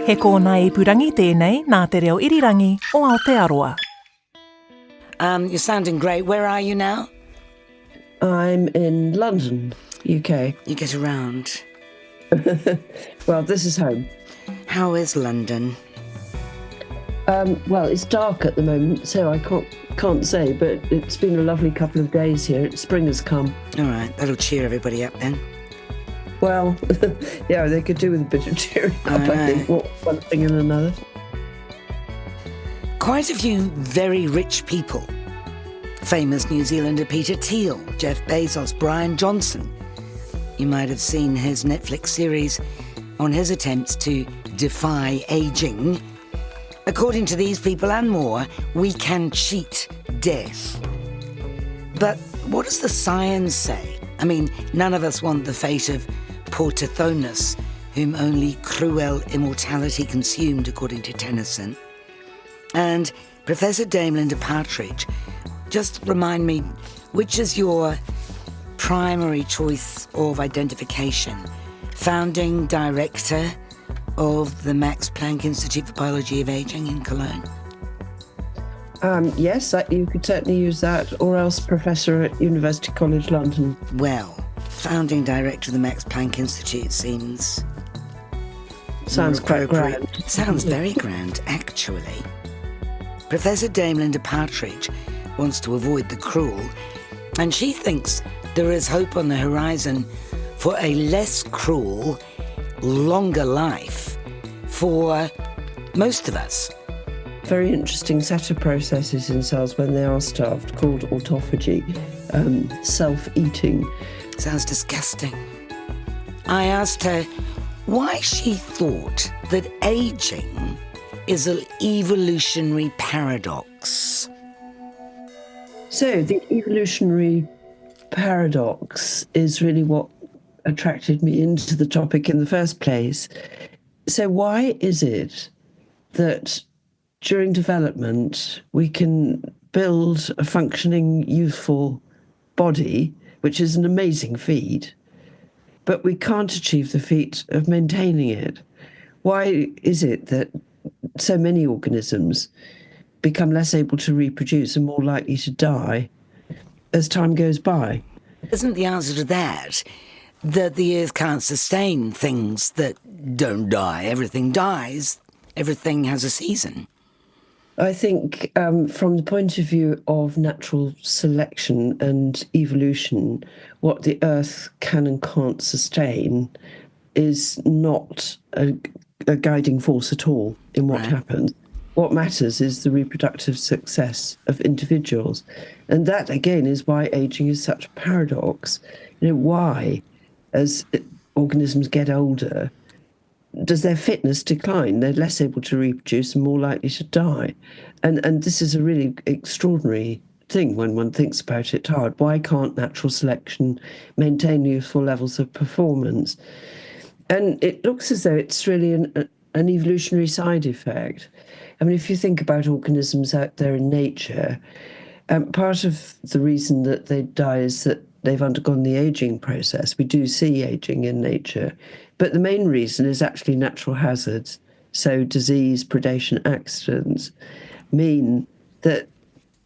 He kōna I purangi tēnei nā te reo irirangi o Aotearoa. You're sounding great. Where are you now? I'm in London, UK. You get around. Well, this is home. How is London? Well, it's dark at the moment, so I can't say, but it's been a lovely couple of days here. Spring has come. All right, that'll cheer everybody up then. Well, yeah, they could do with a bit of cheering up, I think, one thing and another. Quite a few very rich people. Famous New Zealander Peter Thiel, Jeff Bezos, Brian Johnson. You might have seen his Netflix series on his attempts to defy aging. According to these people and more, we can cheat death. But what does the science say? I mean, none of us want the fate of poor Tithonus, whom only cruel immortality consumed, according to Tennyson. And Professor Dame Linda Partridge, just remind me, which is your primary choice of identification? Founding director of the Max Planck Institute for Biology of Aging in Cologne? Yes, you could certainly use that, or else professor at University College London. Well, founding director of the Max Planck Institute seems... Sounds quite grand. Sounds very grand, actually. Professor Dame Linda Partridge wants to avoid the cruel, and she thinks there is hope on the horizon for a less cruel, longer life for most of us. Very interesting set of processes in cells when they are starved, called autophagy, self-eating. Sounds disgusting. I asked her why she thought that aging is an evolutionary paradox. So the evolutionary paradox is really what attracted me into the topic in the first place. So why is it that during development we can build a functioning, youthful body, which is an amazing feat, but we can't achieve the feat of maintaining it? Why is it that so many organisms become less able to reproduce and more likely to die as time goes by? Isn't the answer to that the Earth can't sustain things that don't die? Everything dies. Everything has a season. I think from the point of view of natural selection and evolution, what the Earth can and can't sustain is not a guiding force at all in what happens. What matters is the reproductive success of individuals. And that, again, is why aging is such a paradox. Why, as organisms get older, does their fitness decline? They're less able to reproduce and more likely to die. And this is a really extraordinary thing when one thinks about it hard. Why can't natural selection maintain youthful levels of performance? And it looks as though it's really an evolutionary side effect. I mean, if you think about organisms out there in nature, part of the reason that they die is that they've undergone the aging process. We do see aging in nature, but the main reason is actually natural hazards. So disease, predation, accidents mean that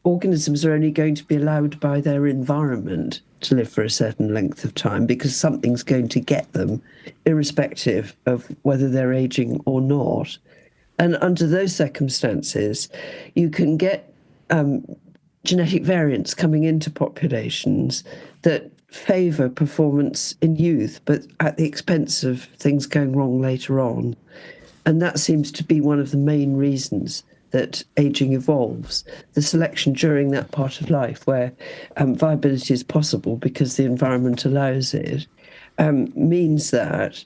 organisms are only going to be allowed by their environment to live for a certain length of time because something's going to get them, irrespective of whether they're aging or not. And under those circumstances, you can get genetic variants coming into populations that favour performance in youth, but at the expense of things going wrong later on. And that seems to be one of the main reasons that ageing evolves. The selection during that part of life where viability is possible because the environment allows it means that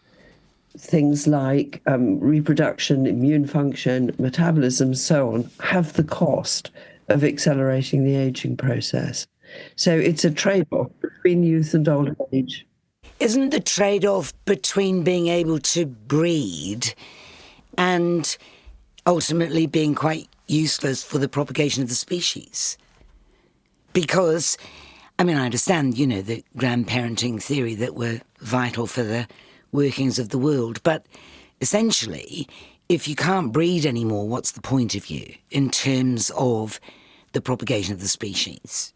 things like reproduction, immune function, metabolism, so on, have the cost of accelerating the aging process. So it's a trade-off between youth and old age. Isn't the trade-off between being able to breed and ultimately being quite useless for the propagation of the species? Because, I mean, I understand, the grandparenting theory that we're vital for the workings of the world, but essentially, if you can't breed anymore, what's the point of you in terms of the propagation of the species?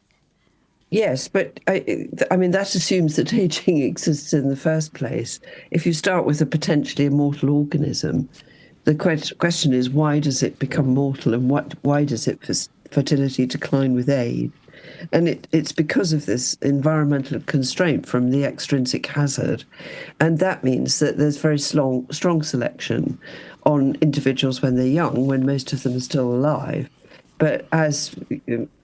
Yes, but I mean, that assumes that aging exists in the first place. If you start with a potentially immortal organism, the question is, why does it become mortal, and why does its fertility decline with age? And it's because of this environmental constraint from the extrinsic hazard. And that means that there's very strong selection on individuals when they're young, when most of them are still alive. But as,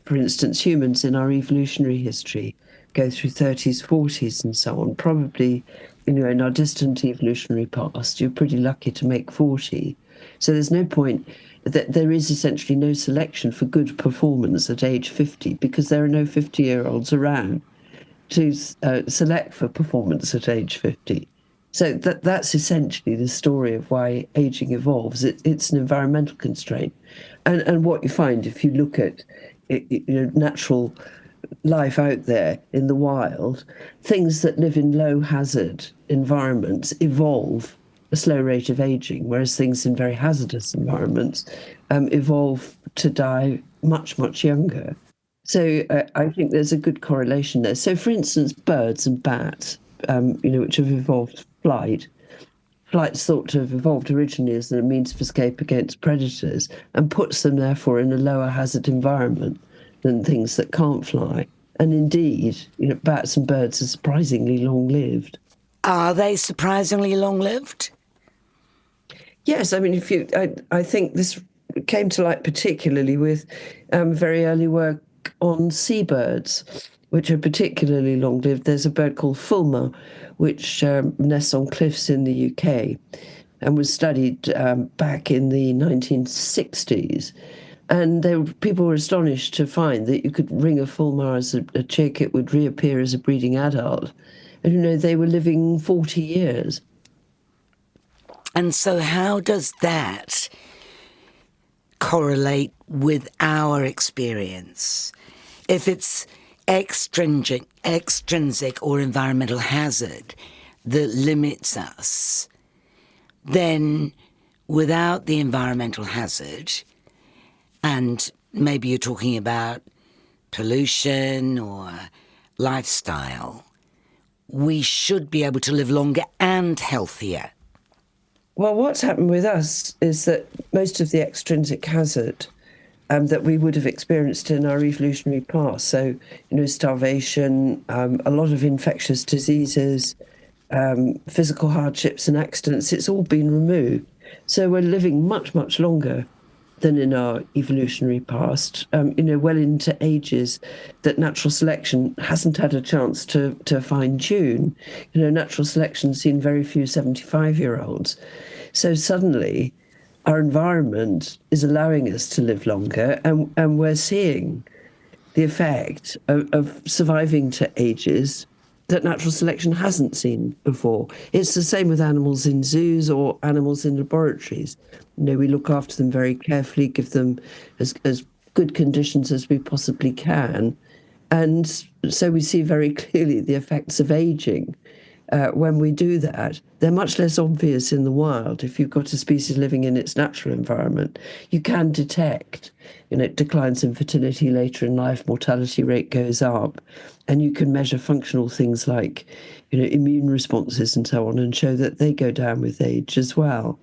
for instance, humans in our evolutionary history go through 30s, 40s, and so on, probably, in our distant evolutionary past, you're pretty lucky to make 40. So there's no point that there is essentially no selection for good performance at age 50 because there are no 50-year-olds around to select for performance at age 50. So that's essentially the story of why aging evolves. It's an environmental constraint. And what you find if you look at natural life out there in the wild, things that live in low hazard environments evolve a slow rate of aging, whereas things in very hazardous environments evolve to die much, much younger. So I think there's a good correlation there. So, for instance, birds and bats, which have evolved flight. Flight's thought to have evolved originally as a means of escape against predators and puts them, therefore, in a lower hazard environment than things that can't fly. And indeed, bats and birds are surprisingly long-lived. Are they surprisingly long-lived? Yes, I mean, I think this came to light particularly with very early work on seabirds, which are particularly long-lived. There's a bird called fulmar, which nests on cliffs in the UK and was studied back in the 1960s. And people were astonished to find that you could ring a fulmar as a chick, it would reappear as a breeding adult. And, they were living 40 years. And so how does that correlate with our experience? If it's extrinsic or environmental hazard that limits us, then without the environmental hazard, and maybe you're talking about pollution or lifestyle, we should be able to live longer and healthier. Well, what's happened with us is that most of the extrinsic hazard that we would have experienced in our evolutionary past, so, starvation, a lot of infectious diseases, physical hardships and accidents, it's all been removed. So we're living much, much longer than in our evolutionary past, well into ages that natural selection hasn't had a chance to fine-tune. Natural selection's seen very few 75-year-olds. So suddenly our environment is allowing us to live longer, and we're seeing the effect of surviving to ages that natural selection hasn't seen before. It's the same with animals in zoos or animals in laboratories. We look after them very carefully, give them as good conditions as we possibly can. And so we see very clearly the effects of aging. When we do that, they're much less obvious in the wild. If you've got a species living in its natural environment, you can detect, declines in fertility later in life, mortality rate goes up, and you can measure functional things like, immune responses and so on, and show that they go down with age as well.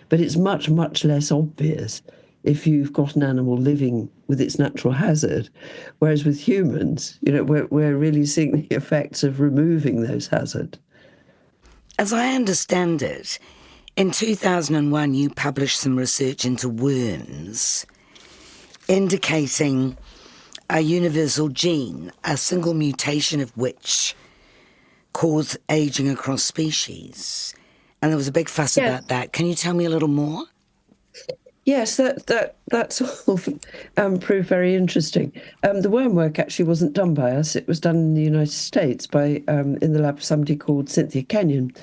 But it's much, much less obvious if you've got an animal living with its natural hazard, whereas with humans, we're really seeing the effects of removing those hazards. As I understand it, in 2001 you published some research into worms indicating a universal gene, a single mutation of which caused aging across species. And there was a big fuss about that. Can you tell me a little more? Yes, that's all proved very interesting. The worm work actually wasn't done by us. It was done in the United States by in the lab of somebody called Cynthia Kenyon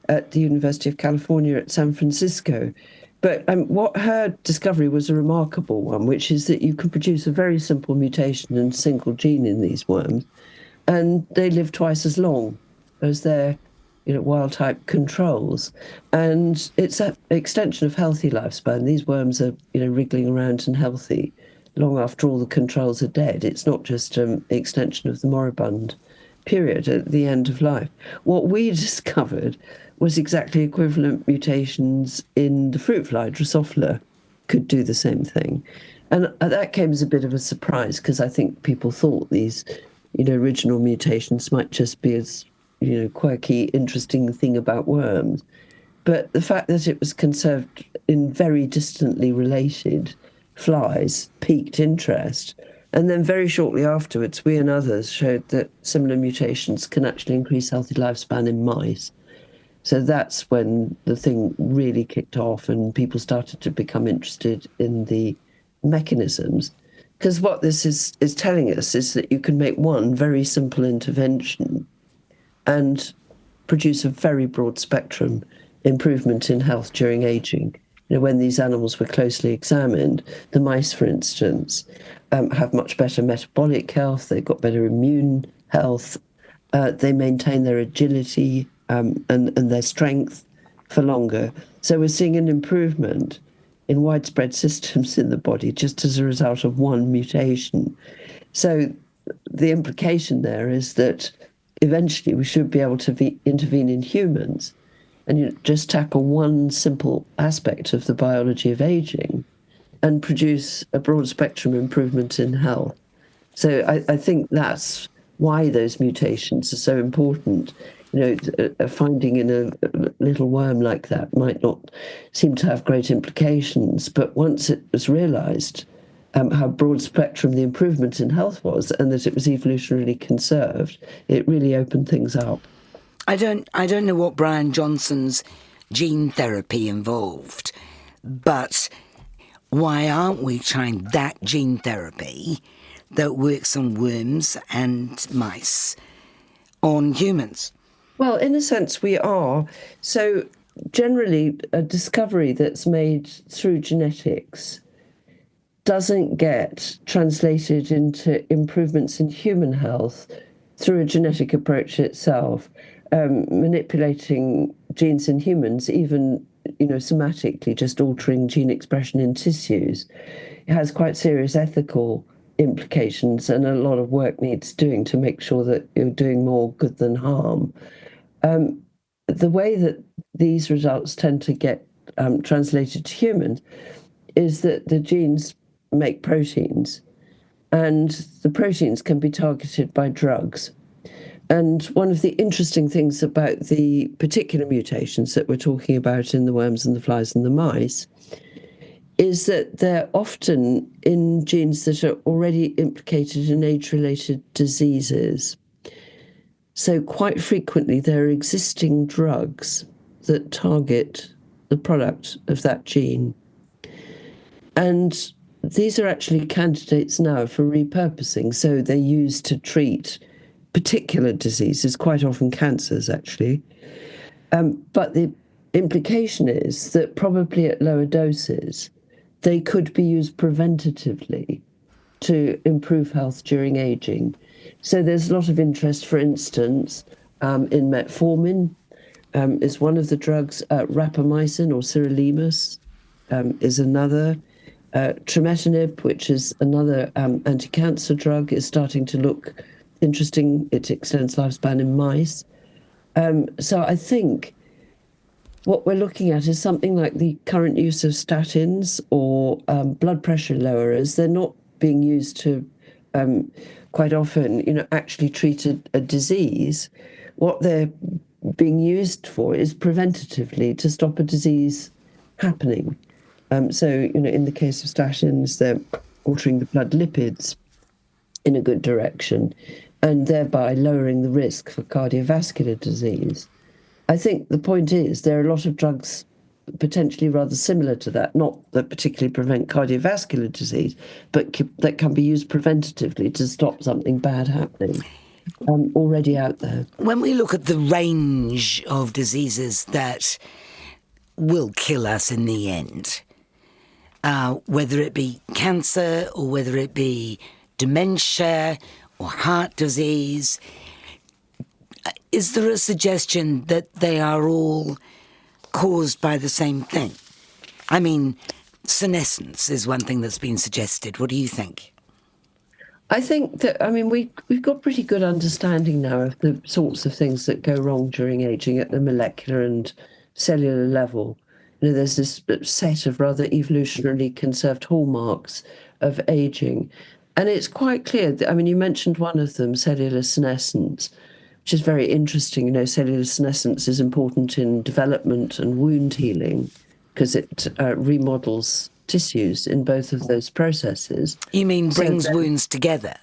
at the University of California at San Francisco. But what her discovery was a remarkable one, which is that you can produce a very simple mutation in a single gene in these worms, and they live twice as long as their wild-type controls. And it's an extension of healthy lifespan. These worms are, wriggling around and healthy long after all the controls are dead. It's not just an extension of the moribund period at the end of life. What we discovered was exactly equivalent mutations in the fruit fly, Drosophila, could do the same thing. And that came as a bit of a surprise, because I think people thought these, original mutations might just be as, quirky, interesting thing about worms. But the fact that it was conserved in very distantly related flies piqued interest. And then very shortly afterwards, we and others showed that similar mutations can actually increase healthy lifespan in mice. So that's when the thing really kicked off and people started to become interested in the mechanisms. Because what this is telling us is that you can make one very simple intervention and produce a very broad spectrum improvement in health during aging. When these animals were closely examined, the mice, for instance, have much better metabolic health, they've got better immune health, they maintain their agility and their strength for longer. So we're seeing an improvement in widespread systems in the body just as a result of one mutation. So the implication there is that eventually we should be able to intervene in humans and just tackle one simple aspect of the biology of aging and produce a broad spectrum improvement in health. So I think that's why those mutations are so important. A finding in a little worm like that might not seem to have great implications, but once it was realised how broad spectrum the improvement in health was and that it was evolutionarily conserved, it really opened things up. I don't know what Brian Johnson's gene therapy involved, but why aren't we trying that gene therapy that works on worms and mice on humans? Well, in a sense, we are. So generally, a discovery that's made through genetics doesn't get translated into improvements in human health through a genetic approach itself. Manipulating genes in humans, even somatically, just altering gene expression in tissues, it has quite serious ethical implications, and a lot of work needs doing to make sure that you're doing more good than harm. The way that these results tend to get translated to humans is that the genes make proteins, and the proteins can be targeted by drugs. And one of the interesting things about the particular mutations that we're talking about in the worms and the flies and the mice is that they're often in genes that are already implicated in age-related diseases. So quite frequently there are existing drugs that target the product of that gene. And these are actually candidates now for repurposing. So they're used to treat particular diseases, quite often cancers, actually. But the implication is that probably at lower doses, they could be used preventatively to improve health during aging. So there's a lot of interest, for instance, in metformin is one of the drugs. Rapamycin or sirolimus is another. Trametinib, which is another anti-cancer drug, is starting to look interesting. It extends lifespan in mice. So I think what we're looking at is something like the current use of statins or blood pressure lowerers. They're not being used to quite often, actually treat a disease. What they're being used for is preventatively to stop a disease happening. So, in the case of statins, they're altering the blood lipids in a good direction and thereby lowering the risk for cardiovascular disease. I think the point is there are a lot of drugs potentially rather similar to that, not that particularly prevent cardiovascular disease, but that can be used preventatively to stop something bad happening. Already out there. When we look at the range of diseases that will kill us in the end, whether it be cancer or whether it be dementia or heart disease, is there a suggestion that they are all caused by the same thing? I mean, senescence is one thing that's been suggested. What do you think? I think that, we've got pretty good understanding now of the sorts of things that go wrong during aging at the molecular and cellular level. There's this set of rather evolutionarily conserved hallmarks of aging. And it's quite clear that, you mentioned one of them, cellular senescence, which is very interesting. Cellular senescence is important in development and wound healing because it remodels tissues in both of those processes. You mean brings wounds together,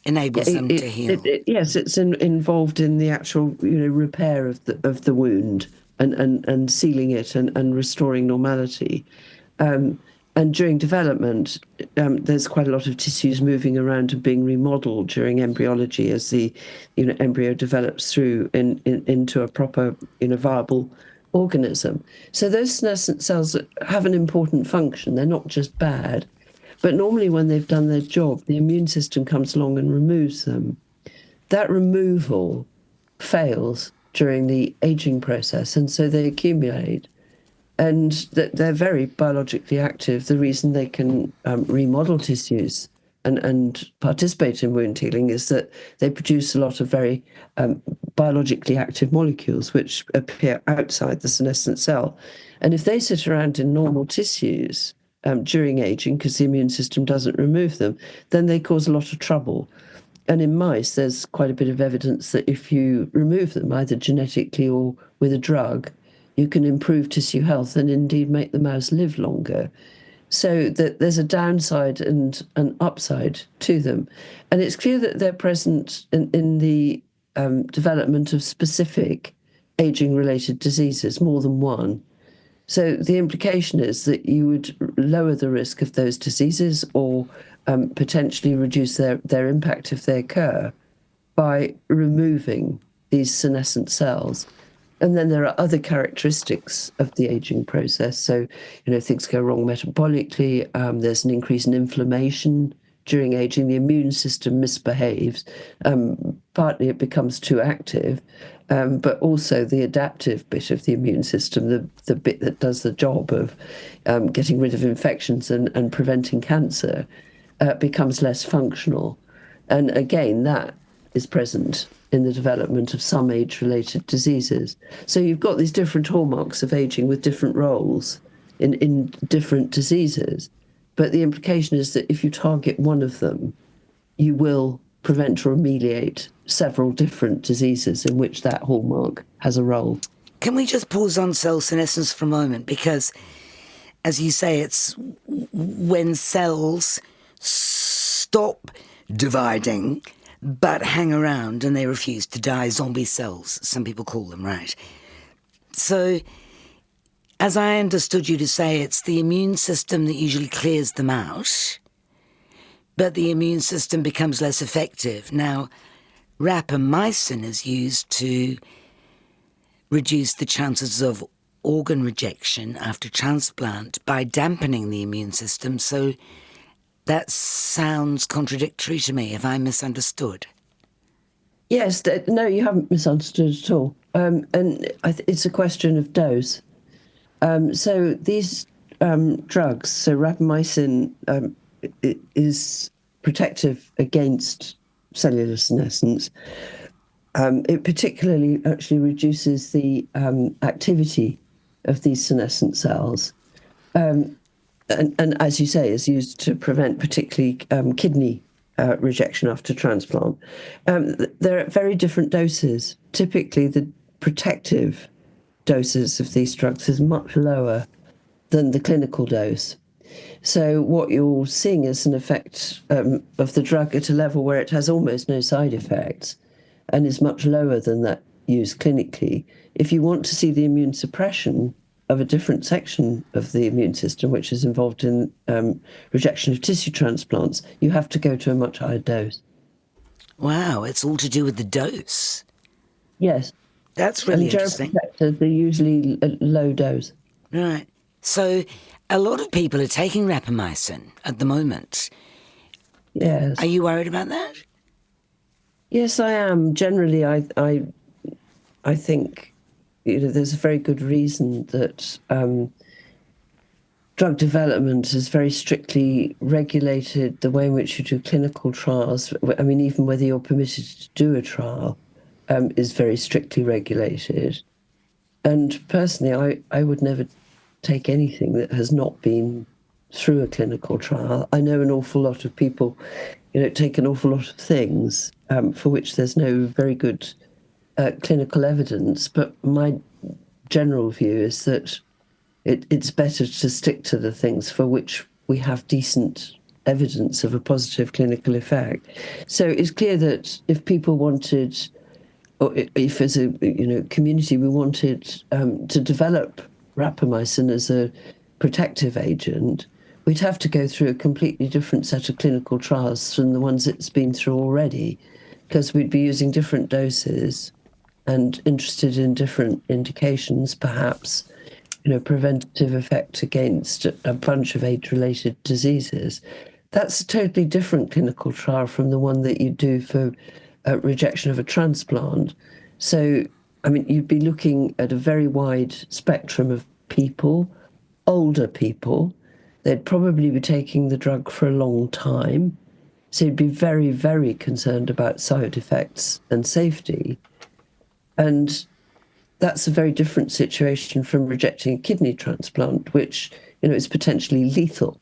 enables them to heal? Yes, it's involved in the actual repair of the wound and sealing it and restoring normality. And during development, there's quite a lot of tissues moving around and being remodeled during embryology as the embryo develops through into a proper viable organism. So those senescent cells have an important function. They're not just bad, but normally when they've done their job, the immune system comes along and removes them. That removal fails during the aging process, and so they accumulate. And they're very biologically active. The reason they can remodel tissues and participate in wound healing is that they produce a lot of very biologically active molecules which appear outside the senescent cell. And if they sit around in normal tissues during aging, because the immune system doesn't remove them, then they cause a lot of trouble. And in mice, there's quite a bit of evidence that if you remove them, either genetically or with a drug, you can improve tissue health and indeed make the mouse live longer. So that there's a downside and an upside to them. And it's clear that they're present in the development of specific aging-related diseases, more than one. So the implication is that you would lower the risk of those diseases or potentially reduce their impact if they occur by removing these senescent cells. And then there are other characteristics of the aging process. So, things go wrong metabolically. There's an increase in inflammation during aging. The immune system misbehaves. Partly it becomes too active, but also the adaptive bit of the immune system, the bit that does the job of getting rid of infections and preventing cancer, becomes less functional. And again, that is present in the development of some age-related diseases. So you've got these different hallmarks of aging with different roles in different diseases. But the implication is that if you target one of them, you will prevent or ameliorate several different diseases in which that hallmark has a role. Can we just pause on cell senescence for a moment? Because, as you say, it's when cells stop dividing but hang around and they refuse to die, zombie cells, some people call them, right? So, as I understood you to say, it's the immune system that usually clears them out, but the immune system becomes less effective. Now, rapamycin is used to reduce the chances of organ rejection after transplant by dampening the immune system, so that sounds contradictory to me. Have I misunderstood? Yes, no, you haven't misunderstood at all. And it's a question of dose. So these drugs, so rapamycin is protective against cellular senescence. It particularly actually reduces the activity of these senescent cells. And as you say, is used to prevent particularly kidney rejection after transplant. They're at very different doses. Typically, the protective doses of these drugs is much lower than the clinical dose. So what you're seeing is an effect of the drug at a level where it has almost no side effects and is much lower than that used clinically. If you want to see the immune suppression of a different section of the immune system, which is involved in rejection of tissue transplants, you have to go to a much higher dose. Wow, it's all to do with the dose. Yes. That's really interesting. Geroprotectors, they're usually a low dose. Right. So a lot of people are taking rapamycin at the moment. Yes. Are you worried about that? Yes, I am. Generally, I I think there's a very good reason that drug development is very strictly regulated. The way in which you do clinical trials, I mean, even whether you're permitted to do a trial, is very strictly regulated. And personally, I would never take anything that has not been through a clinical trial. I know an awful lot of people, take an awful lot of things for which there's no very good clinical evidence. But my general view is that it's better to stick to the things for which we have decent evidence of a positive clinical effect. So it's clear that if people wanted, or if as a community we wanted to develop rapamycin as a protective agent, we'd have to go through a completely different set of clinical trials from the ones it's been through already, because we'd be using different doses and interested in different indications, perhaps, preventative effect against a bunch of age-related diseases. That's a totally different clinical trial from the one that you do for rejection of a transplant. So, I mean, you'd be looking at a very wide spectrum of people, older people. They'd probably be taking the drug for a long time. So you'd be very, very concerned about side effects and safety. And that's a very different situation from rejecting a kidney transplant, which, is potentially lethal.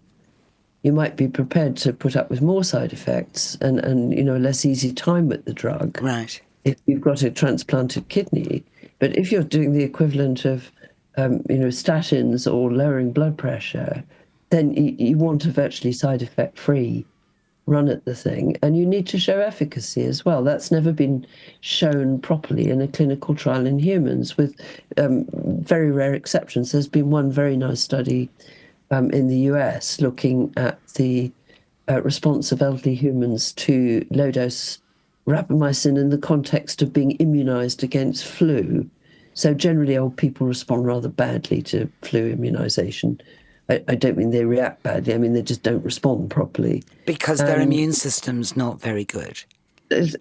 You might be prepared to put up with more side effects and a less easy time with the drug. Right. If you've got a transplanted kidney. But if you're doing the equivalent of, statins or lowering blood pressure, then you want a virtually side effect-free run at the thing, and you need to show efficacy as well. That's never been shown properly in a clinical trial in humans, with very rare exceptions. There's been one very nice study in the US looking at the response of elderly humans to low-dose rapamycin in the context of being immunized against flu. So generally old people respond rather badly to flu immunization. I don't mean they react badly. I mean, they just don't respond properly. Because their immune system's not very good.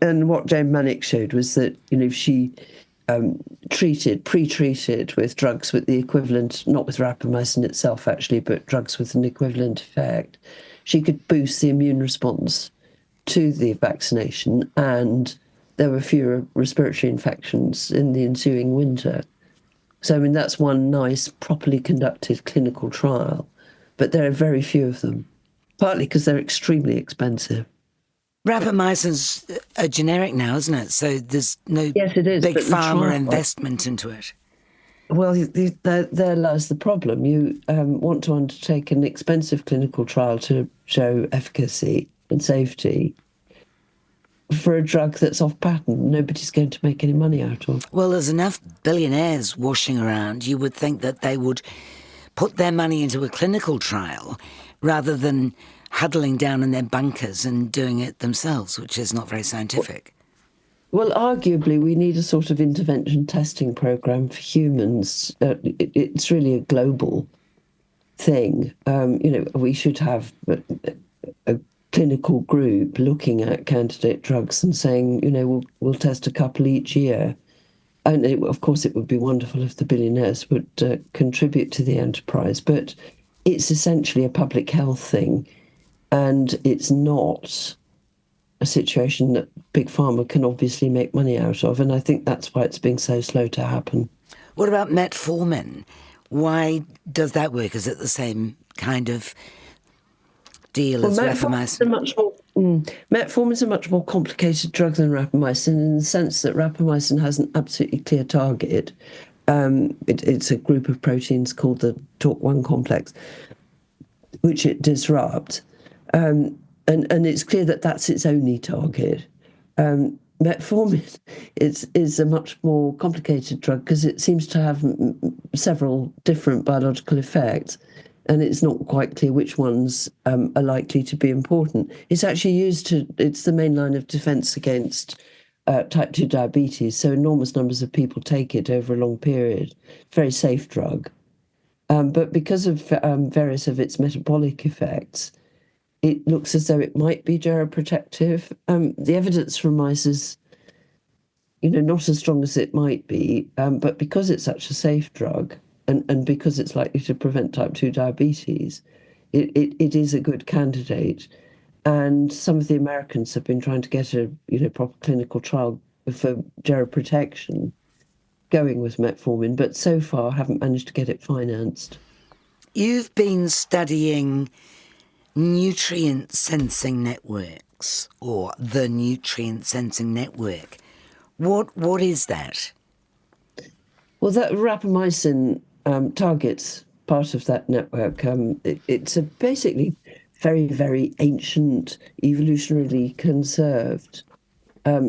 And what Jane Manick showed was that, if she pre-treated with drugs with the equivalent, not with rapamycin itself actually, but drugs with an equivalent effect, she could boost the immune response to the vaccination, and there were fewer respiratory infections in the ensuing winter. So, I mean, that's one nice, properly conducted clinical trial, but there are very few of them, partly because they're extremely expensive. Rapamycin's a generic now, isn't it? So there's no Yes, it is, big but the pharma investment into it. Well, there lies the problem. You want to undertake an expensive clinical trial to show efficacy and safety for a drug that's off patent. Nobody's going to make any money out of. Well, there's enough billionaires washing around. You would think that they would put their money into a clinical trial rather than huddling down in their bunkers and doing it themselves, which is not very scientific. Well, arguably, we need a sort of intervention testing program for humans. It's really a global thing. We should have a clinical group looking at candidate drugs and saying, we'll test a couple each year. And of course, it would be wonderful if the billionaires would contribute to the enterprise, but it's essentially a public health thing, and it's not a situation that Big Pharma can obviously make money out of, and I think that's why it's being so slow to happen. What about metformin? Why does that work? Is it the same kind of deal as rapamycin? Metformin is a much more complicated drug than rapamycin, in the sense that rapamycin has an absolutely clear target. It's a group of proteins called the TORC1 complex, which it disrupts. And it's clear that that's its only target. Metformin is a much more complicated drug because it seems to have several different biological effects, and it's not quite clear which ones are likely to be important. It's actually it's the main line of defense against type 2 diabetes, so enormous numbers of people take it over a long period. Very safe drug. But because of various of its metabolic effects, it looks as though it might be geroprotective. The evidence from mice is, not as strong as it might be, but because it's such a safe drug and because it's likely to prevent type 2 diabetes, it is a good candidate. And some of the Americans have been trying to get a proper clinical trial for geroprotection going with metformin, but so far haven't managed to get it financed. You've been studying nutrient sensing networks, or the nutrient sensing network. What is that? Well, that rapamycin targets part of that network. It's a basically very, very ancient, evolutionarily conserved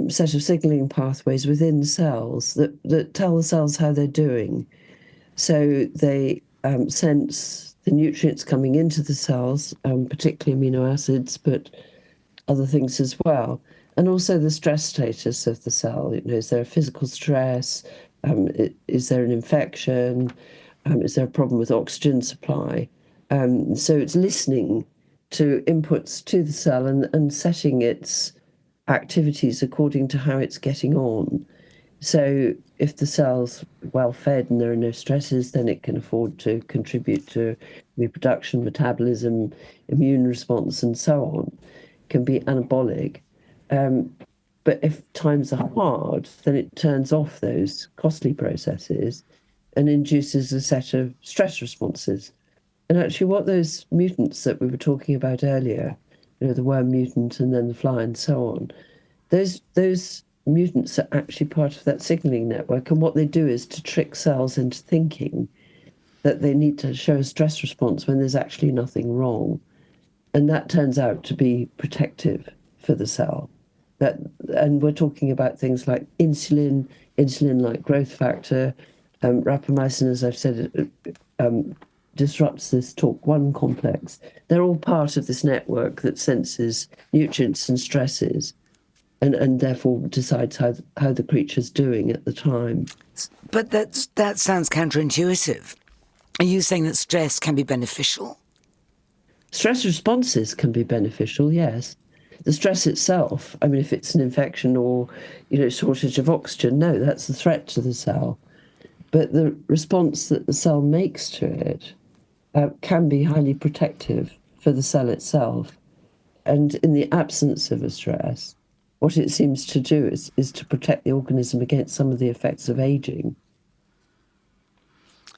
set of signaling pathways within cells that tell the cells how they're doing. So they sense the nutrients coming into the cells, particularly amino acids, but other things as well. And also the stress status of the cell. Is there a physical stress? Is there an infection? Is there a problem with oxygen supply? So it's listening to inputs to the cell and setting its activities according to how it's getting on. So if the cell's well fed and there are no stresses, then it can afford to contribute to reproduction, metabolism, immune response, and so on. It can be anabolic. But if times are hard, then it turns off those costly processes and induces a set of stress responses. And actually, what those mutants that we were talking about earlier, the worm mutant and then the fly and so on, those mutants are actually part of that signaling network. And what they do is to trick cells into thinking that they need to show a stress response when there's actually nothing wrong. And that turns out to be protective for the cell. And we're talking about things like insulin-like growth factor, rapamycin, as I've said, disrupts this TORC1 complex. They're all part of this network that senses nutrients and stresses and therefore decides how the creature's doing at the time. But that sounds counterintuitive. Are you saying that stress can be beneficial? Stress responses can be beneficial, yes. The stress itself, I mean, if it's an infection or, shortage of oxygen, no, that's a threat to the cell. But the response that the cell makes to it can be highly protective for the cell itself. And in the absence of a stress, what it seems to do is to protect the organism against some of the effects of aging.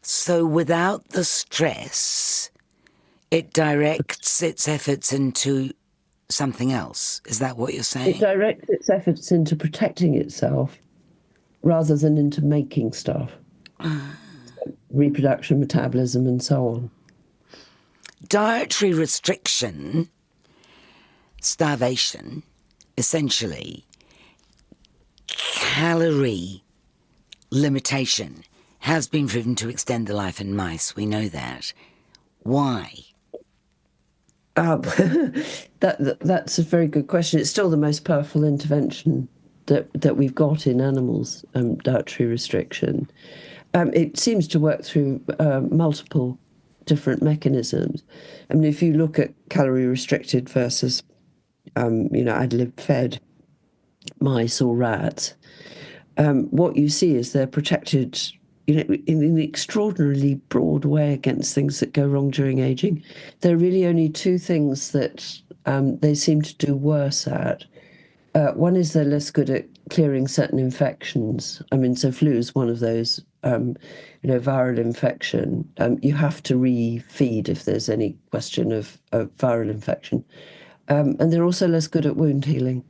So without the stress, it directs its efforts into something else. Is that what you're saying? It directs its efforts into protecting itself rather than into making stuff. Reproduction, metabolism, and so on. Dietary restriction, starvation, essentially, calorie limitation has been proven to extend the life in mice. We know that. Why? That's a very good question. It's still the most powerful intervention that we've got in animals, dietary restriction. It seems to work through multiple different mechanisms. I mean, if you look at calorie restricted versus, ad lib fed mice or rats, what you see is they're protected, in an extraordinarily broad way against things that go wrong during aging. There are really only two things that they seem to do worse at. One is they're less good at clearing certain infections. I mean, so flu is one of those, viral infection. You have to re-feed if there's any question of viral infection. And they're also less good at wound healing.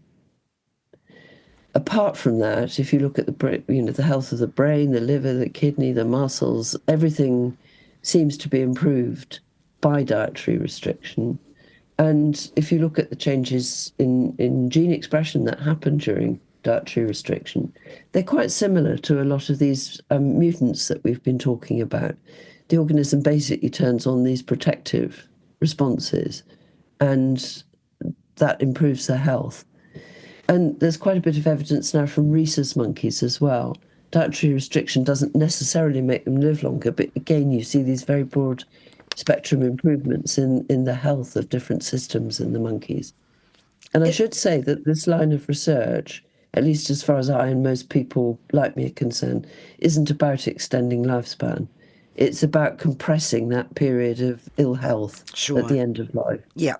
Apart from that, if you look at the health of the brain, the liver, the kidney, the muscles, everything seems to be improved by dietary restriction. And if you look at the changes in gene expression that happen during dietary restriction, they're quite similar to a lot of these mutants that we've been talking about. The organism basically turns on these protective responses, and that improves their health. And there's quite a bit of evidence now from rhesus monkeys as well. Dietary restriction doesn't necessarily make them live longer, but again, you see these very broad spectrum improvements in the health of different systems in the monkeys. And I should say that this line of research at least as far as I and most people like me are concerned, isn't about extending lifespan. It's about compressing that period of ill health Sure. at the end of life. Yeah.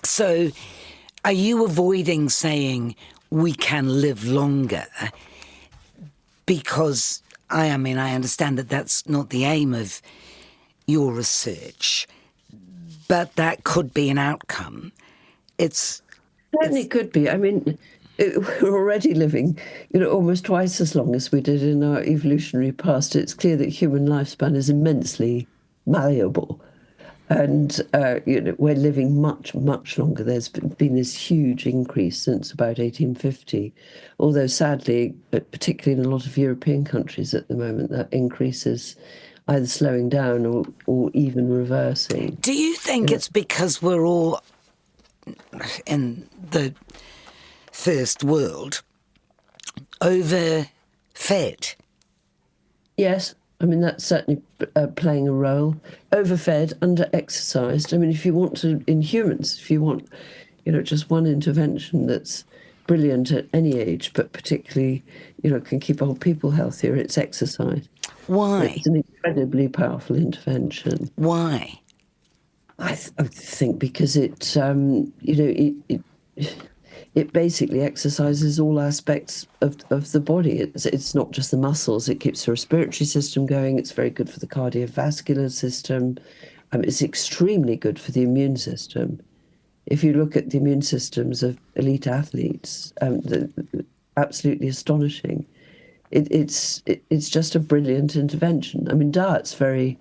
So are you avoiding saying we can live longer? Because I understand that that's not the aim of your research, but that could be an outcome. Certainly could be. I mean, we're already living, almost twice as long as we did in our evolutionary past. It's clear that human lifespan is immensely malleable. And we're living much, much longer. There's been this huge increase since about 1850, although sadly, particularly in a lot of European countries at the moment, that increase is either slowing down or even reversing. Do you think it's because we're all in the first world overfed? Yes. I mean, that's certainly playing a role. Overfed, under-exercised. I mean, if you want to, in humans, if you want, just one intervention that's brilliant at any age, but particularly, can keep old people healthier, it's exercise. Why? It's an incredibly powerful intervention. Why? I think because it basically exercises all aspects of the body. It's not just the muscles. It keeps the respiratory system going. It's very good for the cardiovascular system. It's extremely good for the immune system. If you look at the immune systems of elite athletes, absolutely astonishing. It's just a brilliant intervention. I mean, diet's very,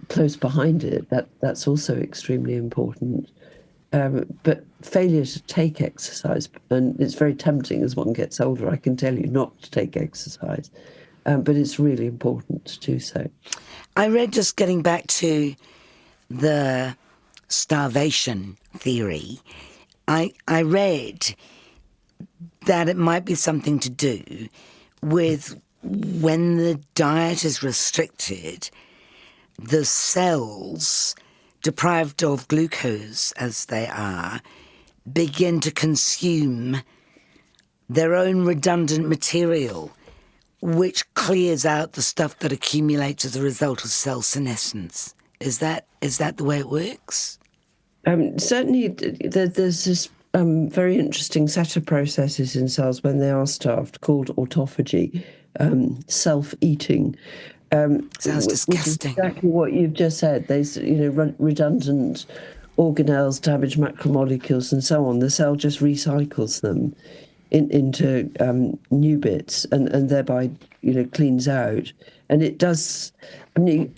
close behind it. That's also extremely important. But failure to take exercise, and it's very tempting as one gets older, I can tell you, not to take exercise, but it's really important to do so. I read, just getting back to the starvation theory, I read that it might be something to do with when the diet is restricted, the cells, deprived of glucose as they are, begin to consume their own redundant material, which clears out the stuff that accumulates as a result of cell senescence. Is that the way it works? Certainly, there's this very interesting set of processes in cells when they are starved called autophagy, self-eating. Sounds disgusting. Exactly what you've just said. There's, redundant organelles, damaged macromolecules, and so on. The cell just recycles them into new bits, and thereby, cleans out. And it does. I mean,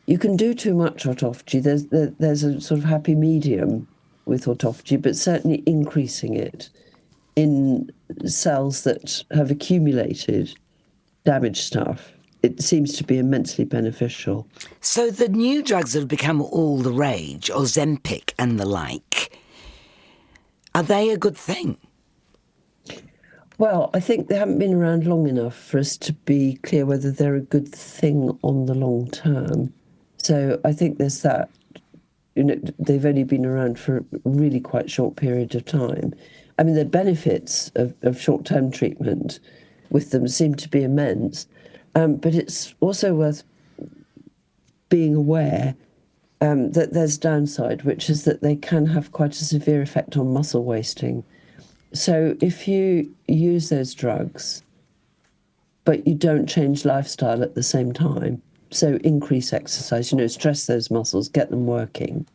you can do too much autophagy. There's a sort of happy medium with autophagy, but certainly increasing it in cells that have accumulated damaged stuff, it seems to be immensely beneficial. So the new drugs that have become all the rage, Ozempic and the like, are they a good thing? Well, I think they haven't been around long enough for us to be clear whether they're a good thing on the long term. So I think there's that. They've only been around for a really quite short period of time. I mean, the benefits of short-term treatment with them seem to be immense, but it's also worth being aware that there's downside, which is that they can have quite a severe effect on muscle wasting. So if you use those drugs, but you don't change lifestyle at the same time, so increase exercise, stress those muscles, get them working,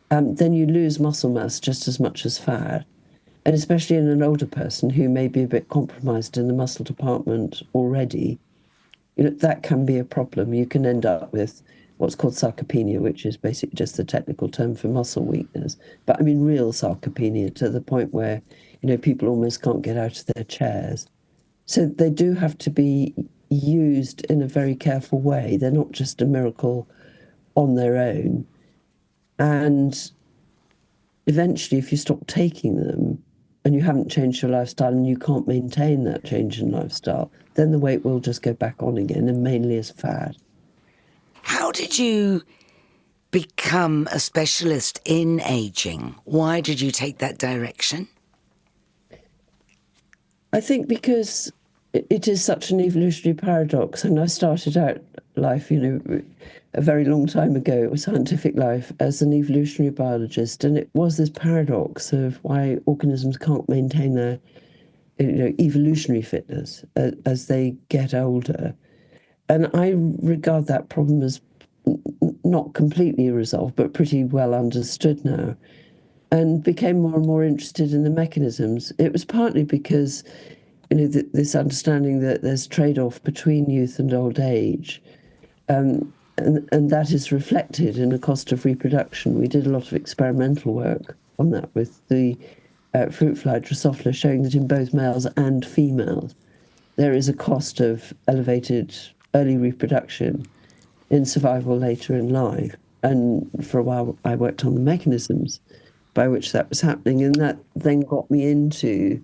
then you lose muscle mass just as much as fat. And especially in an older person who may be a bit compromised in the muscle department already, that can be a problem. You can end up with what's called sarcopenia, which is basically just the technical term for muscle weakness. But I mean real sarcopenia, to the point where, people almost can't get out of their chairs. So they do have to be used in a very careful way. They're not just a miracle on their own. And eventually, if you stop taking them and you haven't changed your lifestyle and you can't maintain that change in lifestyle, then the weight will just go back on again, and mainly as fat. How did you become a specialist in aging? Why did you take that direction? I think because it is such an evolutionary paradox, and I started out life, a very long time ago, scientific life, as an evolutionary biologist, and it was this paradox of why organisms can't maintain their, evolutionary fitness as they get older. And I regard that problem as not completely resolved, but pretty well understood now, and became more and more interested in the mechanisms. It was partly because, this understanding that there's trade-off between youth and old age, and that is reflected in the cost of reproduction. We did a lot of experimental work on that with the fruit fly Drosophila, showing that in both males and females, there is a cost of elevated early reproduction in survival later in life. And for a while, I worked on the mechanisms by which that was happening, and that then got me into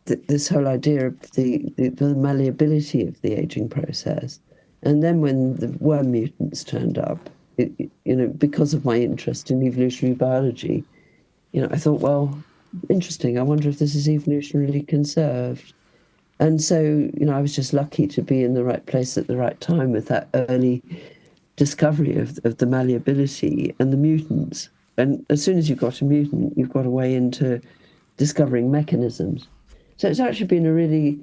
this whole idea of the malleability of the aging process. And then when the worm mutants turned up, because of my interest in evolutionary biology, I thought, well, interesting. I wonder if this is evolutionarily conserved. And so, I was just lucky to be in the right place at the right time with that early discovery of the malleability and the mutants. And as soon as you've got a mutant, you've got a way into discovering mechanisms. So it's actually been a really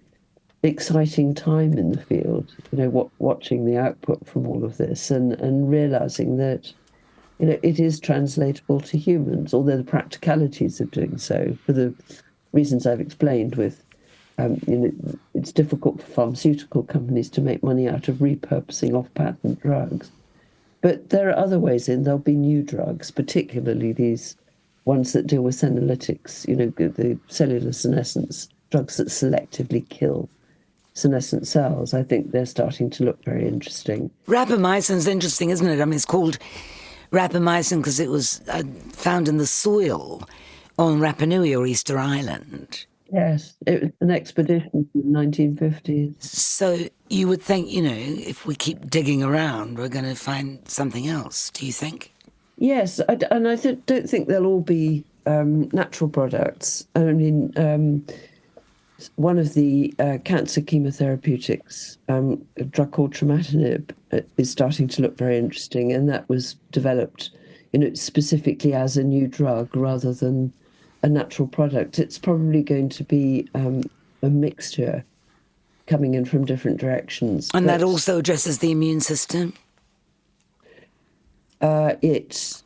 exciting time in the field, watching the output from all of this and realizing that, it is translatable to humans, although the practicalities of doing so, for the reasons I've explained with, it's difficult for pharmaceutical companies to make money out of repurposing off-patent drugs. But there are other ways in. There'll be new drugs, particularly these ones that deal with senolytics, the cellular senescence, drugs that selectively kill senescent cells. I think they're starting to look very interesting. Rapamycin's interesting, isn't it? I mean, it's called rapamycin because it was found in the soil on Rapa Nui or Easter Island. Yes, it was an expedition in the 1950s. So you would think, if we keep digging around, we're going to find something else, do you think? Yes, and I don't think they'll all be natural products. I mean, one of the cancer chemotherapeutics, a drug called trametinib, is starting to look very interesting, and that was developed, specifically as a new drug rather than a natural product. It's probably going to be a mixture coming in from different directions. And that also addresses the immune system? It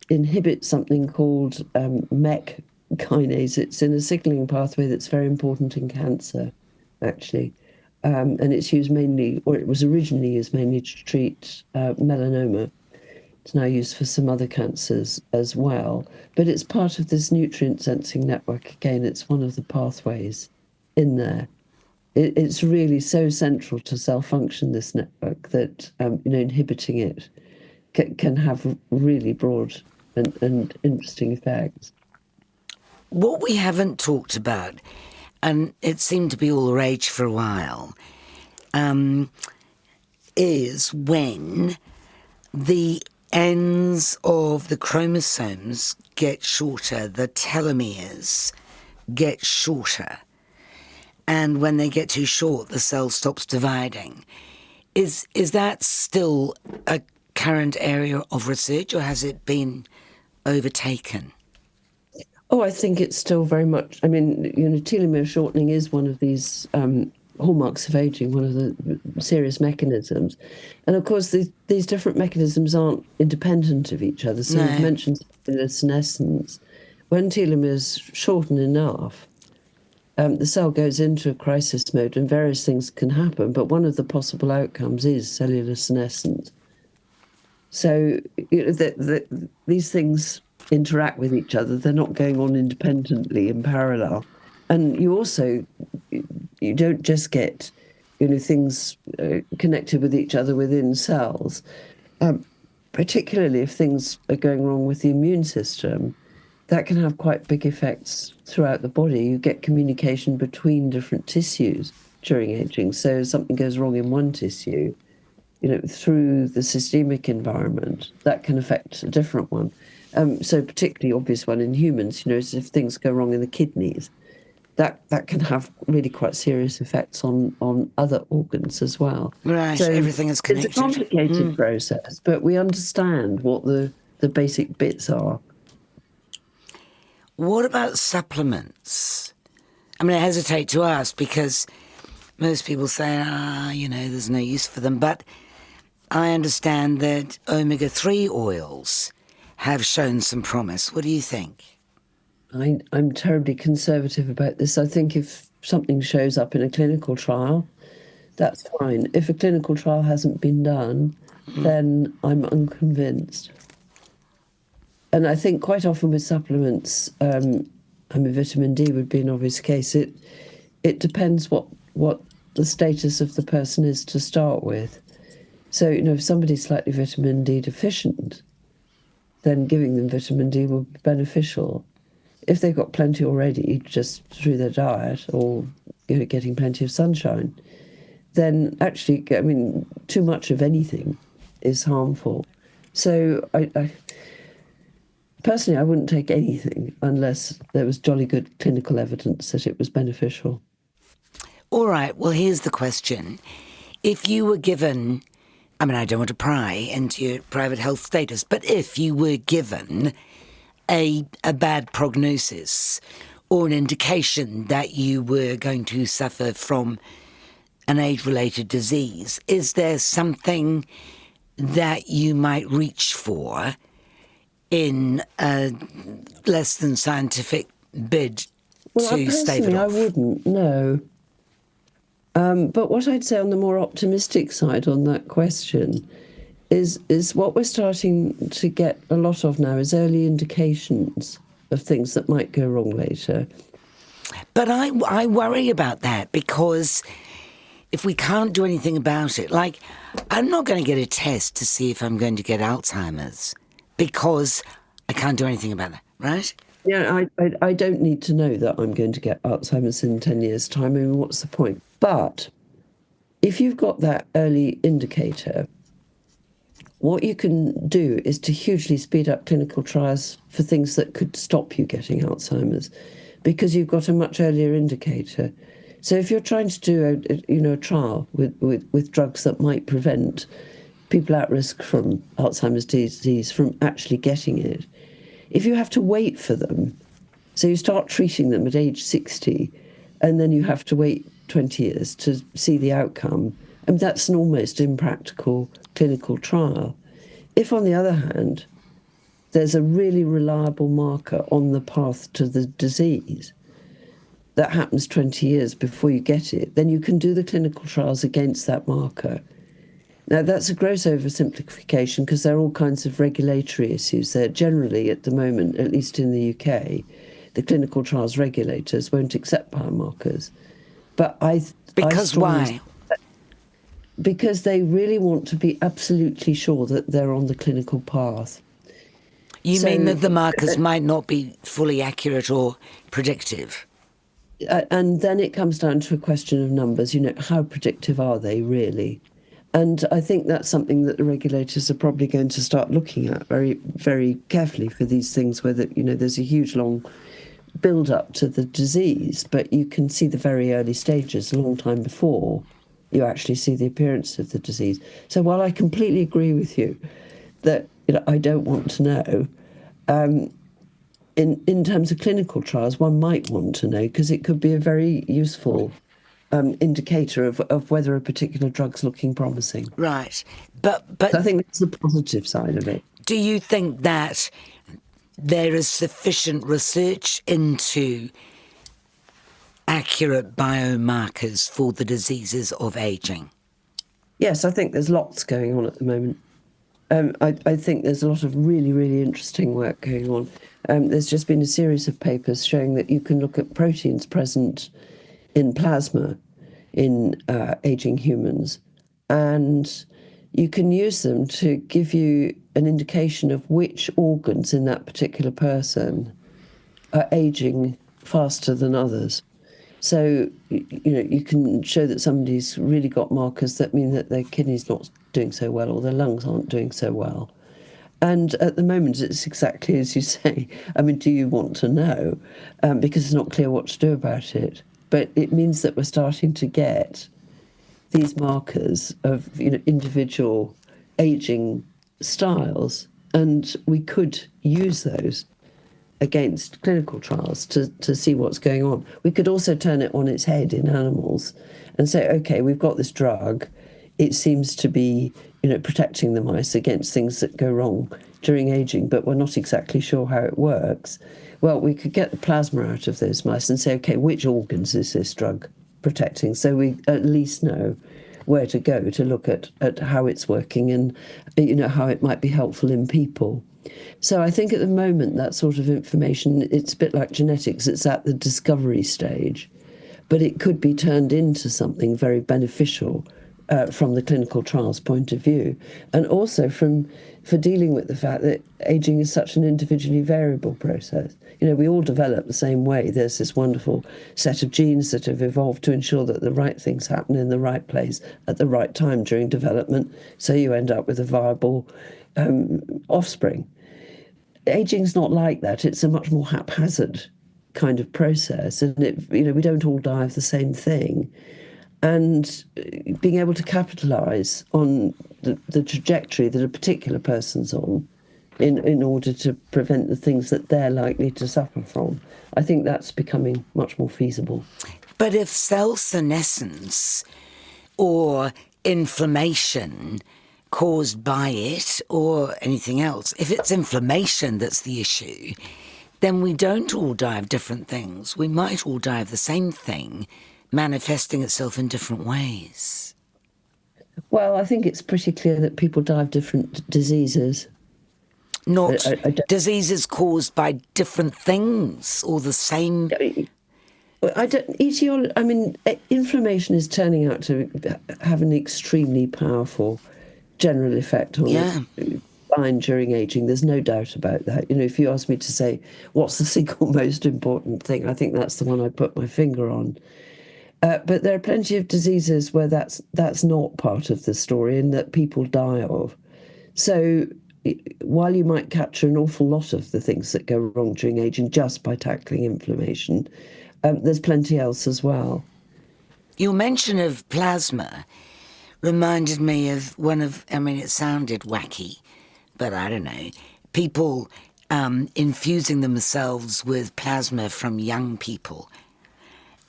inhibits something called MEK kinase. It's in a signaling pathway that's very important in cancer, actually. And it's used mainly, or it was originally used mainly to treat melanoma. It's now used for some other cancers as well. But it's part of this nutrient sensing network. Again, it's one of the pathways in there. It's really so central to cell function, this network, that inhibiting it can have really broad and interesting effects. What we haven't talked about, and it seemed to be all the rage for a while, is when the ends of the chromosomes get shorter, the telomeres get shorter, and when they get too short, the cell stops dividing. Is that still a current area of research, or has it been overtaken? Oh, I think it's still very much. I mean, telomere shortening is one of these hallmarks of aging, one of the serious mechanisms. And of course, these different mechanisms aren't independent of each other. So No. you've mentioned cellular senescence. When telomeres shorten enough, the cell goes into a crisis mode and various things can happen. But one of the possible outcomes is cellular senescence. So these things interact with each other. They're not going on independently in parallel. And you also, you don't just get, things connected with each other within cells, particularly if things are going wrong with the immune system. That can have quite big effects throughout the body. You get communication between different tissues during aging. So something goes wrong in one tissue, through the systemic environment, that can affect a different one. So particularly obvious one in humans, is if things go wrong in the kidneys, that can have really quite serious effects on other organs as well. Right, So everything is connected. it's a complicated process, but we understand what the basic bits are. What about supplements? I mean, I hesitate to ask because most people say, there's no use for them. But I understand that omega-3 oils have shown some promise. What do you think? I'm terribly conservative about this. I think if something shows up in a clinical trial, that's fine. If a clinical trial hasn't been done, then I'm unconvinced. And I think quite often with supplements, vitamin D would be an obvious case. It depends what the status of the person is to start with. So, if somebody's slightly vitamin D deficient, then giving them vitamin D will be beneficial. If they've got plenty already, just through their diet or getting plenty of sunshine, then actually, too much of anything is harmful. So I personally, I wouldn't take anything unless there was jolly good clinical evidence that it was beneficial. All right, well, here's the question. If you were given, I don't want to pry into your private health status, but if you were given a bad prognosis or an indication that you were going to suffer from an age-related disease, is there something that you might reach for in a less than scientific bid to stave it off? I wouldn't, no. But what I'd say on the more optimistic side on that question is what we're starting to get a lot of now is early indications of things that might go wrong later. But I worry about that because if we can't do anything about it, like I'm not going to get a test to see if I'm going to get Alzheimer's because I can't do anything about that, right? Yeah, I don't need to know that I'm going to get Alzheimer's in 10 years' time. What's the point? But if you've got that early indicator, what you can do is to hugely speed up clinical trials for things that could stop you getting Alzheimer's because you've got a much earlier indicator. So if you're trying to do a trial with drugs that might prevent people at risk from Alzheimer's disease from actually getting it, if you have to wait for them, so you start treating them at age 60 and then you have to wait 20 years to see the outcome, and that's an almost impractical clinical trial. If, on the other hand, there's a really reliable marker on the path to the disease that happens 20 years before you get it, then you can do the clinical trials against that marker. Now, that's a gross oversimplification because there are all kinds of regulatory issues there. Generally, at the moment, at least in the UK, the clinical trials regulators won't accept biomarkers. But Because why? Because they really want to be absolutely sure that they're on the clinical path. You mean that the markers might not be fully accurate or predictive? And then it comes down to a question of numbers. How predictive are they really? And I think that's something that the regulators are probably going to start looking at very, very carefully for these things where there's a huge long build-up to the disease, but you can see the very early stages a long time before you actually see the appearance of the disease. So while I completely agree with you that I don't want to know, in terms of clinical trials, one might want to know because it could be a very useful indicator of whether a particular drug's looking promising. Right. But So I think that's the positive side of it. do you think that there is sufficient research into accurate biomarkers for the diseases of aging? Yes, I think there's lots going on at the moment. I think there's a lot of really, really interesting work going on. There's just been a series of papers showing that you can look at proteins present in plasma in aging humans, and you can use them to give you an indication of which organs in that particular person are aging faster than others. So, you can show that somebody's really got markers that mean that their kidney's not doing so well or their lungs aren't doing so well. And at the moment, it's exactly as you say. I mean, do you want to know? Because it's not clear what to do about it. But it means that we're starting to get these markers of individual aging styles, and we could use those against clinical trials to see what's going on. We could also turn it on its head in animals and say, okay, we've got this drug. It seems to be, protecting the mice against things that go wrong during aging, but we're not exactly sure how it works. Well, we could get the plasma out of those mice and say, okay, which organs is this drug protecting? So we at least know where to go to look at how it's working and, how it might be helpful in people. So I think at the moment that sort of information, it's a bit like genetics, it's at the discovery stage, but it could be turned into something very beneficial from the clinical trials point of view, and also for dealing with the fact that aging is such an individually variable process. We all develop the same way. There's this wonderful set of genes that have evolved to ensure that the right things happen in the right place at the right time during development, so you end up with a viable offspring. Aging's not like that. It's a much more haphazard kind of process, and we don't all die of the same thing. And being able to capitalise on the trajectory that a particular person's on in order to prevent the things that they're likely to suffer from, I think that's becoming much more feasible. But if cell senescence or inflammation caused by it or anything else, if it's inflammation that's the issue, then we don't all die of different things. We might all die of the same thing, manifesting itself in different ways. Well, I think it's pretty clear that people die of different diseases. Not diseases caused by different things or the same. Inflammation is turning out to have an extremely powerful general effect on the mind during aging. There's no doubt about that. If you ask me to say what's the single most important thing, I think that's the one I put my finger on. But there are plenty of diseases where that's not part of the story and that people die of. So while you might capture an awful lot of the things that go wrong during aging just by tackling inflammation, there's plenty else as well. Your mention of plasma reminded me of it sounded wacky, but I don't know, people infusing themselves with plasma from young people.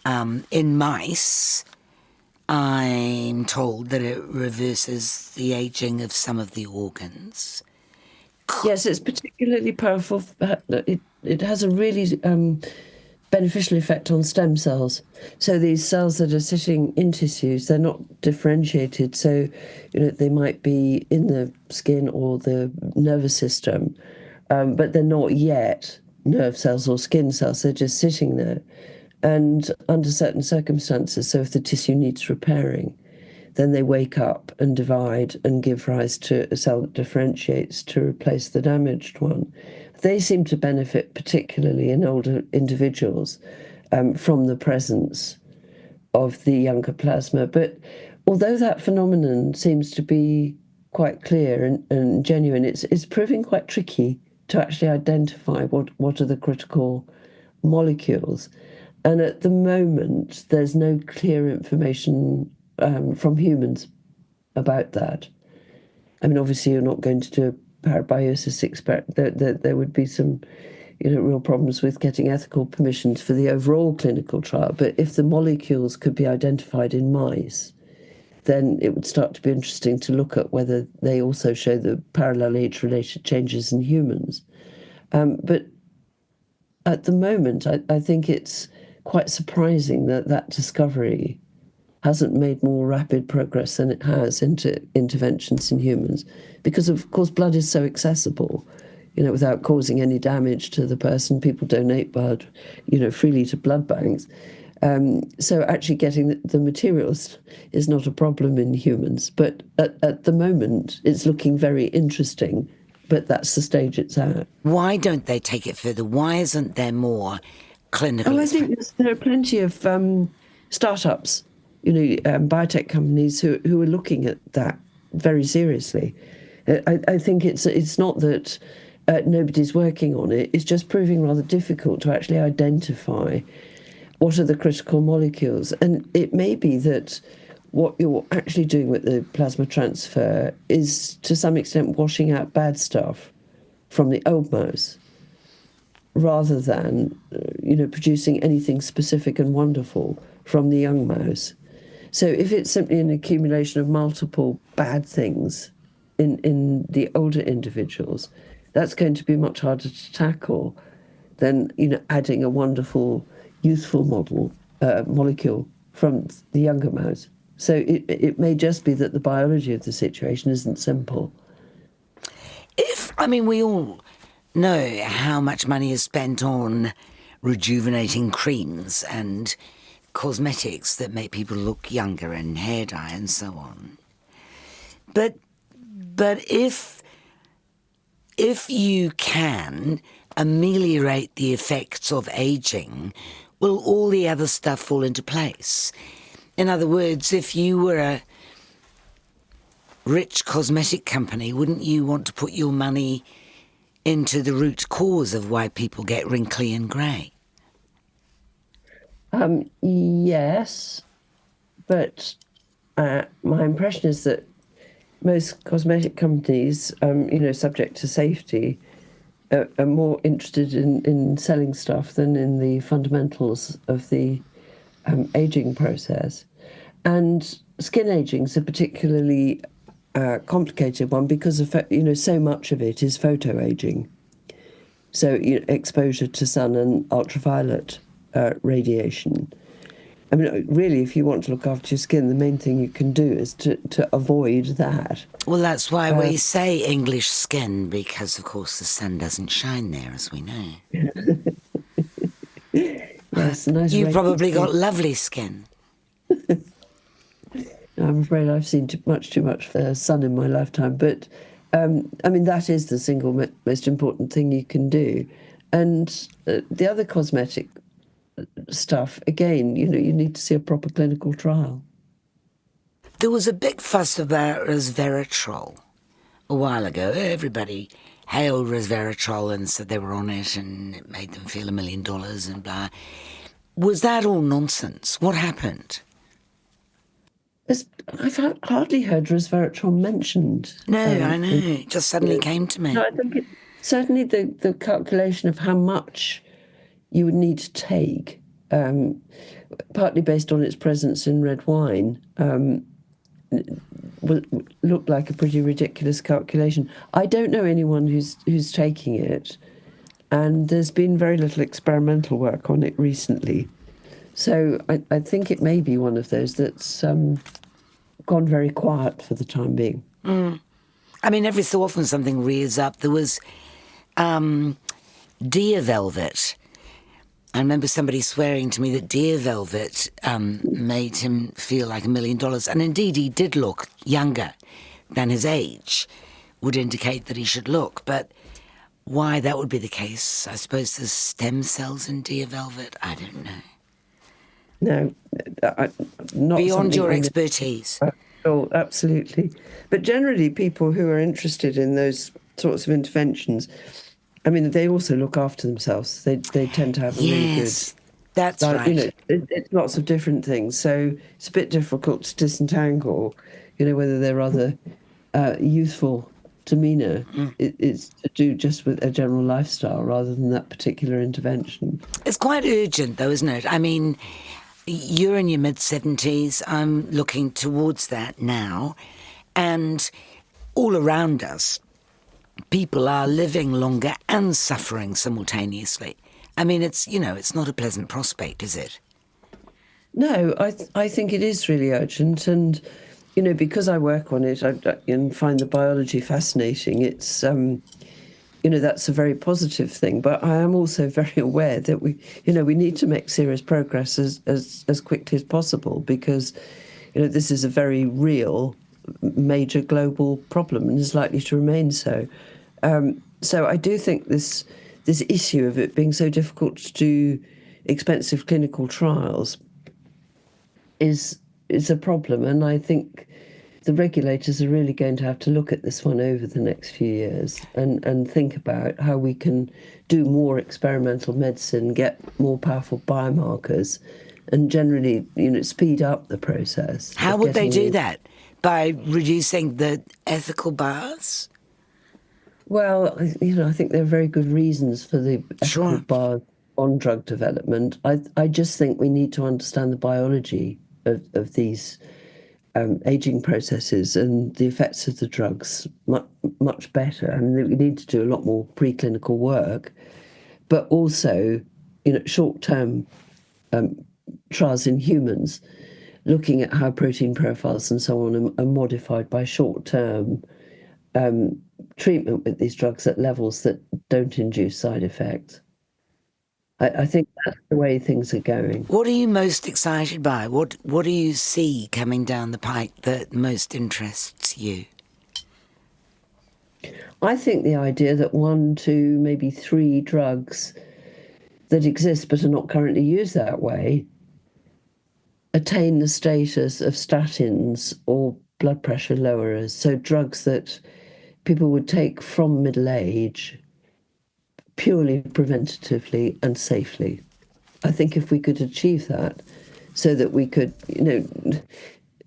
In mice, I'm told that it reverses the aging of some of the organs. Yes, it's particularly powerful. It has a really beneficial effect on stem cells. So these cells that are sitting in tissues, they're not differentiated. So, they might be in the skin or the nervous system, but they're not yet nerve cells or skin cells. They're just sitting there. And under certain circumstances, so if the tissue needs repairing, then they wake up and divide and give rise to a cell that differentiates to replace the damaged one. They seem to benefit particularly in older individuals from the presence of the younger plasma. But although that phenomenon seems to be quite clear and genuine, it's proving quite tricky to actually identify what are the critical molecules. And at the moment, there's no clear information from humans about that. Obviously, you're not going to do a parabiosis experiment. There would be some, real problems with getting ethical permissions for the overall clinical trial. But if the molecules could be identified in mice, then it would start to be interesting to look at whether they also show the parallel age-related changes in humans. But at the moment, I think it's quite surprising that discovery hasn't made more rapid progress than it has into interventions in humans, because of course blood is so accessible, without causing any damage to the person. People donate blood, freely to blood banks. So actually getting the materials is not a problem in humans. But at the moment, it's looking very interesting, but that's the stage it's at. Why don't they take it further? Why isn't there more clinical? I think there are plenty of startups, biotech companies who are looking at that very seriously. I think it's not that nobody's working on it. It's just proving rather difficult to actually identify what are the critical molecules. And it may be that what you're actually doing with the plasma transfer is to some extent washing out bad stuff from the old mouse rather than, producing anything specific and wonderful from the young mouse. So if it's simply an accumulation of multiple bad things in the older individuals, that's going to be much harder to tackle than, adding a wonderful, youthful molecule from the younger mouse. So it may just be that the biology of the situation isn't simple. We all know how much money is spent on rejuvenating creams and cosmetics that make people look younger and hair dye and so on. But if you can ameliorate the effects of aging, will all the other stuff fall into place? In other words, if you were a rich cosmetic company, wouldn't you want to put your money into the root cause of why people get wrinkly and grey? Yes, but my impression is that most cosmetic companies, subject to safety, are more interested in selling stuff than in the fundamentals of the aging process. And skin aging is a particularly complicated one because of, so much of it is photoaging. So exposure to sun and ultraviolet radiation. Really, if you want to look after your skin, the main thing you can do is to avoid that. Well, that's why we say English skin, because, of course, the sun doesn't shine there, as we know. Yes, nice. You've probably got lovely skin. I'm afraid I've seen too much sun in my lifetime. But, that is the single most important thing you can do. And the other cosmetic stuff, again, you need to see a proper clinical trial. There was a big fuss about resveratrol a while ago. Everybody hailed resveratrol and said they were on it and it made them feel $1 million and blah. Was that all nonsense? What happened? I've hardly heard resveratrol mentioned. No, I know. It just suddenly came to me. No, I think certainly the calculation of how much you would need to take, partly based on its presence in red wine, looked like a pretty ridiculous calculation. I don't know anyone who's taking it, and there's been very little experimental work on it recently. So I think it may be one of those that's gone very quiet for the time being. Every so often something rears up. There was deer velvet. I remember somebody swearing to me that deer velvet made him feel like $1 million. And indeed, he did look younger than his age, would indicate that he should look. But why that would be the case, I suppose there's stem cells in deer velvet. I don't know. No, not beyond your expertise. Oh, absolutely. But generally, people who are interested in those sorts of interventions, they also look after themselves. They tend to have a really good... That's right. It's lots of different things. So it's a bit difficult to disentangle, whether they're rather youthful demeanour. It's to do just with a general lifestyle rather than that particular intervention. It's quite urgent, though, isn't it? You're in your mid-70s. I'm looking towards that now. And all around us, people are living longer and suffering simultaneously. It's not a pleasant prospect, is it? No, I think it is really urgent. And, because I work on it and find the biology fascinating, it's... that's a very positive thing. But I am also very aware that we need to make serious progress as quickly as possible because, this is a very real, major global problem and is likely to remain so. So I do think this issue of it being so difficult to do expensive clinical trials is a problem. And I think, the regulators are really going to have to look at this one over the next few years and think about how we can do more experimental medicine, get more powerful biomarkers, and generally, speed up the process. How would they do that? By reducing the ethical bars? Well, I think there are very good reasons for the ethical Sure. bar on drug development. I just think we need to understand the biology of these aging processes and the effects of the drugs much better. I mean, we need to do a lot more preclinical work, but also, short-term trials in humans, looking at how protein profiles and so on are modified by short-term treatment with these drugs at levels that don't induce side effects. I think that's the way things are going. What are you most excited by? What do you see coming down the pike that most interests you? I think the idea that 1, 2, maybe 3 drugs that exist but are not currently used that way attain the status of statins or blood pressure lowerers, so drugs that people would take from middle age purely preventatively and safely. I think if we could achieve that, so that we could,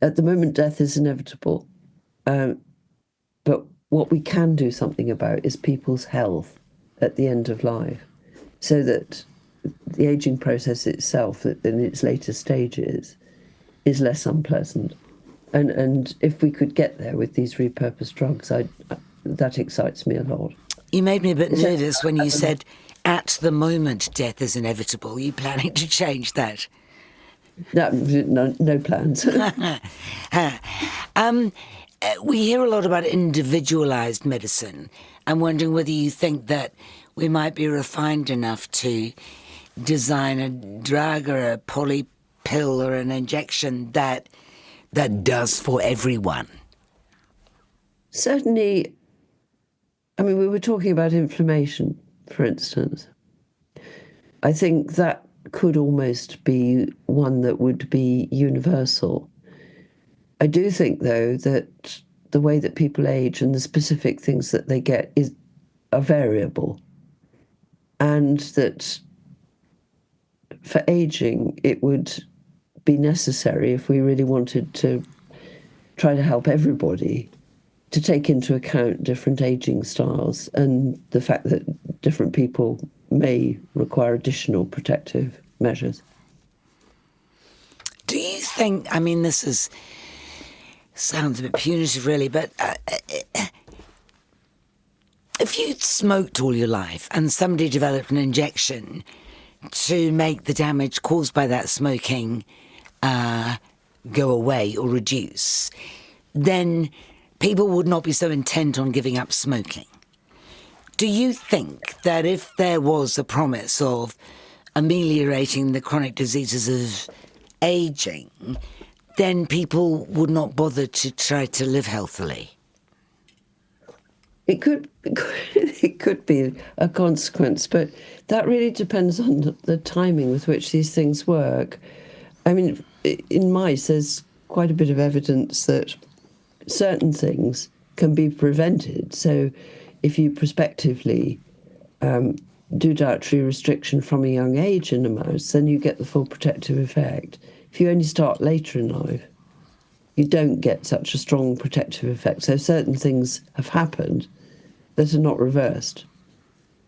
at the moment death is inevitable, but what we can do something about is people's health at the end of life, so that the aging process itself in its later stages is less unpleasant. And if we could get there with these repurposed drugs, that excites me a lot. You made me a bit nervous when you said, at the moment, death is inevitable. Are you planning to change that? No plans. We hear a lot about individualised medicine. I'm wondering whether you think that we might be refined enough to design a drug or a poly pill or an injection that does for everyone. Certainly, I mean, we were talking about inflammation, for instance. I think that could almost be one that would be universal. I do think, though, that the way that people age and the specific things that they get are variable, and that for aging, it would be necessary, if we really wanted to try to help everybody, to take into account different aging styles and the fact that different people may require additional protective measures. Do you think, I mean, sounds a bit punitive really, but if you'd smoked all your life and somebody developed an injection to make the damage caused by that smoking go away or reduce, then people would not be so intent on giving up smoking. Do you think that if there was a promise of ameliorating the chronic diseases of aging, then people would not bother to try to live healthily? It could be a consequence, but that really depends on the timing with which these things work. I mean, in mice, there's quite a bit of evidence that certain things can be prevented. So if you prospectively do dietary restriction from a young age in a mouse, then you get the full protective effect. If you only start later in life, you don't get such a strong protective effect. So certain things have happened that are not reversed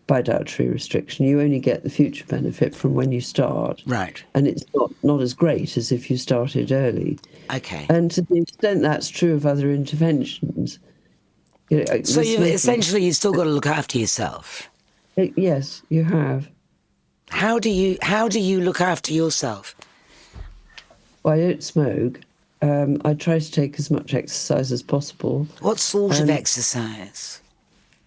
by dietary restriction. You only get the future benefit from when you start. Right. And it's not as great as if you started early. Okay. And to the extent that's true of other interventions. So you've still got to look after yourself. Yes, you have. How do you look after yourself? Well, I don't smoke. I try to take as much exercise as possible. What sort of exercise?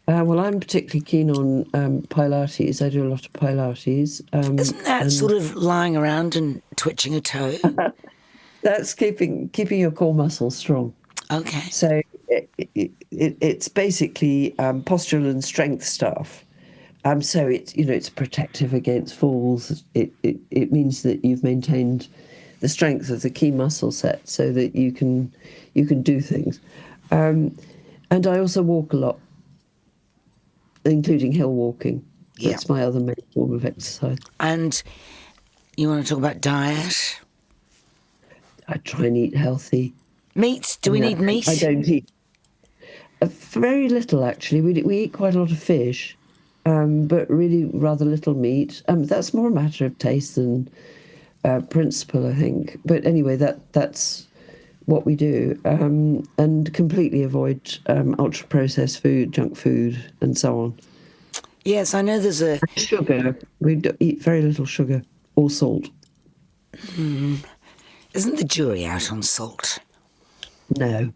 Well, I'm particularly keen on Pilates. I do a lot of Pilates. Isn't that sort of lying around and twitching a toe? That's keeping your core muscles strong. Okay. So it's basically postural and strength stuff. So it's protective against falls. It means that you've maintained the strength of the key muscle set so that you can do things. And I also walk a lot, including hill walking. Yeah. That's my other main form of exercise. And you want to talk about diet? I try and eat healthy. Meat? Do we need meat? I don't eat very little, actually. We eat quite a lot of fish, but really rather little meat. That's more a matter of taste than principle, I think. But anyway, that's what we do, and completely avoid ultra-processed food, junk food, and so on. Yes, I know there's a... Sugar. We eat very little sugar or salt. Isn't the jury out on salt? No.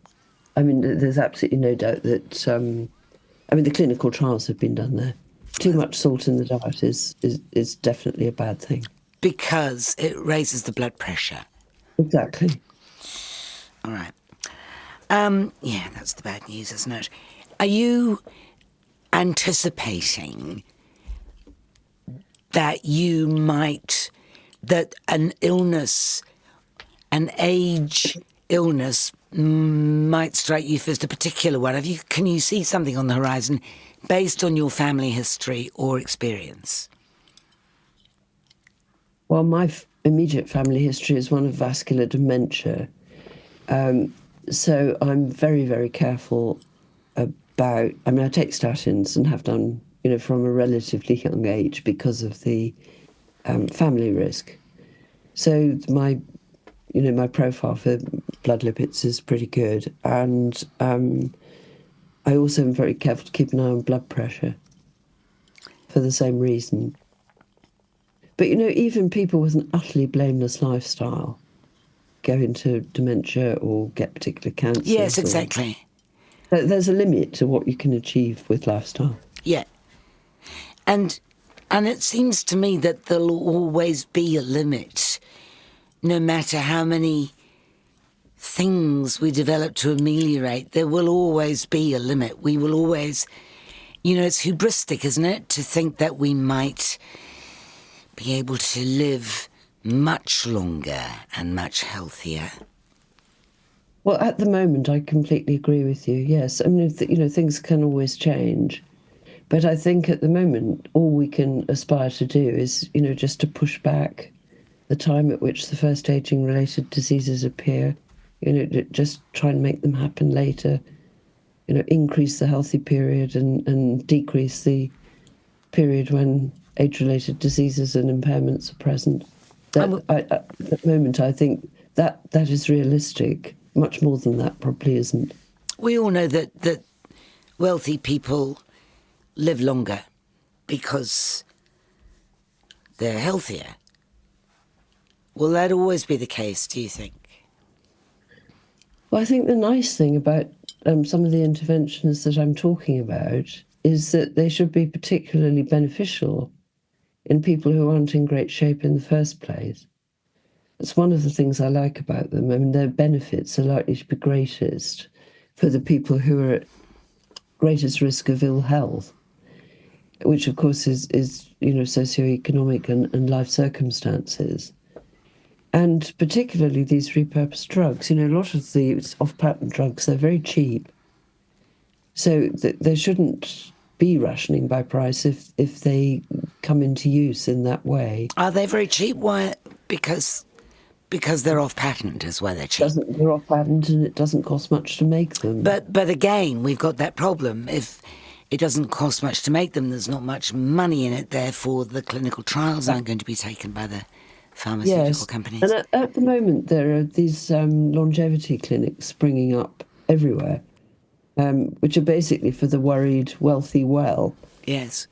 I mean, there's absolutely no doubt that... the clinical trials have been done there. Too much salt in the diet is definitely a bad thing. Because it raises the blood pressure. Exactly. All right. Yeah, that's the bad news, isn't it? Are you anticipating that that an illness, an age illness might strike you first, a particular one? Can you see something on the horizon based on your family history or experience? Well, my immediate family history is one of vascular dementia. So I'm very, very careful about... I take statins and have done, from a relatively young age because of the family risk. So my profile for blood lipids is pretty good. And I also am very careful to keep an eye on blood pressure for the same reason. But, even people with an utterly blameless lifestyle go into dementia or get particular cancers. Yes, exactly. There's a limit to what you can achieve with lifestyle. Yeah. And it seems to me that there'll always be a limit, no matter how many things we develop to ameliorate. There will always be a limit. We will always... it's hubristic, isn't it, to think that we might be able to live much longer and much healthier. Well, at the moment, I completely agree with you. Yes, I mean, things can always change, but I think at the moment, all we can aspire to do is, just to push back the time at which the first aging-related diseases appear. Just try and make them happen later. Increase the healthy period and decrease the period when age-related diseases and impairments are present. At the moment, I think that is realistic. Much more than that probably isn't. We all know that wealthy people live longer because they're healthier. Will that always be the case, do you think? Well, I think the nice thing about some of the interventions that I'm talking about is that they should be particularly beneficial in people who aren't in great shape in the first place. It's one of the things I like about them. I mean, their benefits are likely to be greatest for the people who are at greatest risk of ill health, which, of course, is socioeconomic and life circumstances. And particularly these repurposed drugs. A lot of the off-patent drugs, they're very cheap. So there shouldn't be rationing by price if they come into use in that way. Are they very cheap? Why? Because they're off-patent is why they're cheap. They're off-patent and it doesn't cost much to make them. But again, we've got that problem. If it doesn't cost much to make them, there's not much money in it. Therefore, the clinical trials aren't going to be taken by the pharmaceutical companies. And at the moment, there are these longevity clinics springing up everywhere, which are basically for the worried, wealthy well. Yes.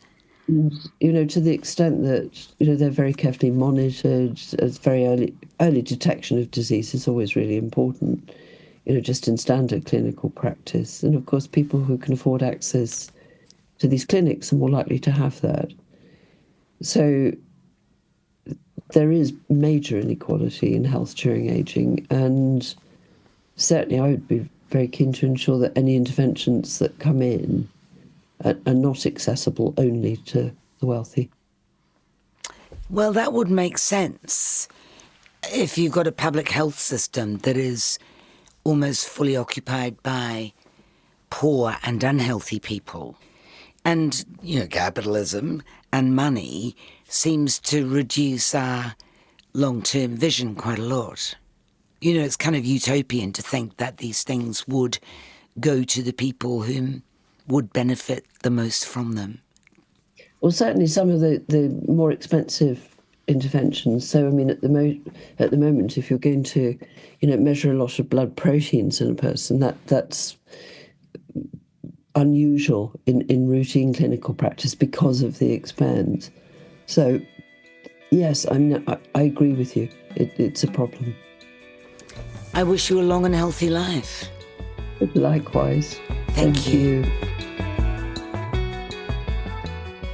To the extent that, they're very carefully monitored, as very early detection of disease is always really important, just in standard clinical practice. And of course, people who can afford access to these clinics are more likely to have that. So there is major inequality in health during ageing, and certainly I would be very keen to ensure that any interventions that come in are not accessible only to the wealthy. Well, that would make sense. if you've got a public health system that is almost fully occupied by poor and unhealthy people, and, capitalism and money seems to reduce our long-term vision quite a lot. It's kind of utopian to think that these things would go to the people who would benefit the most from them. Well, certainly some of the more expensive interventions. So, I mean, at the moment, if you're going to, measure a lot of blood proteins in a person, that's unusual in routine clinical practice because of the expense. So, yes, I agree with you. It's a problem. I wish you a long and healthy life. Likewise. Thank you.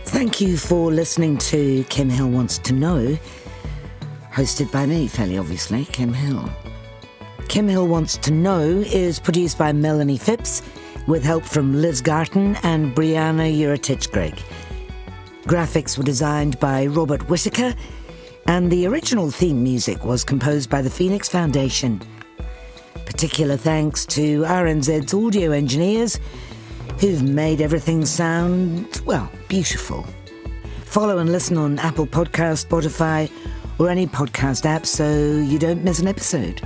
Thank you for listening to Kim Hill Wants to Know, hosted by me, fairly obviously, Kim Hill. Kim Hill Wants to Know is produced by Melanie Phipps, with help from Liz Garton and Brianna Uratich-Greg. Graphics were designed by Robert Whittaker, and the original theme music was composed by the Phoenix Foundation. Particular thanks to RNZ's audio engineers, who've made everything sound, beautiful. Follow and listen on Apple Podcasts, Spotify, or any podcast app so you don't miss an episode.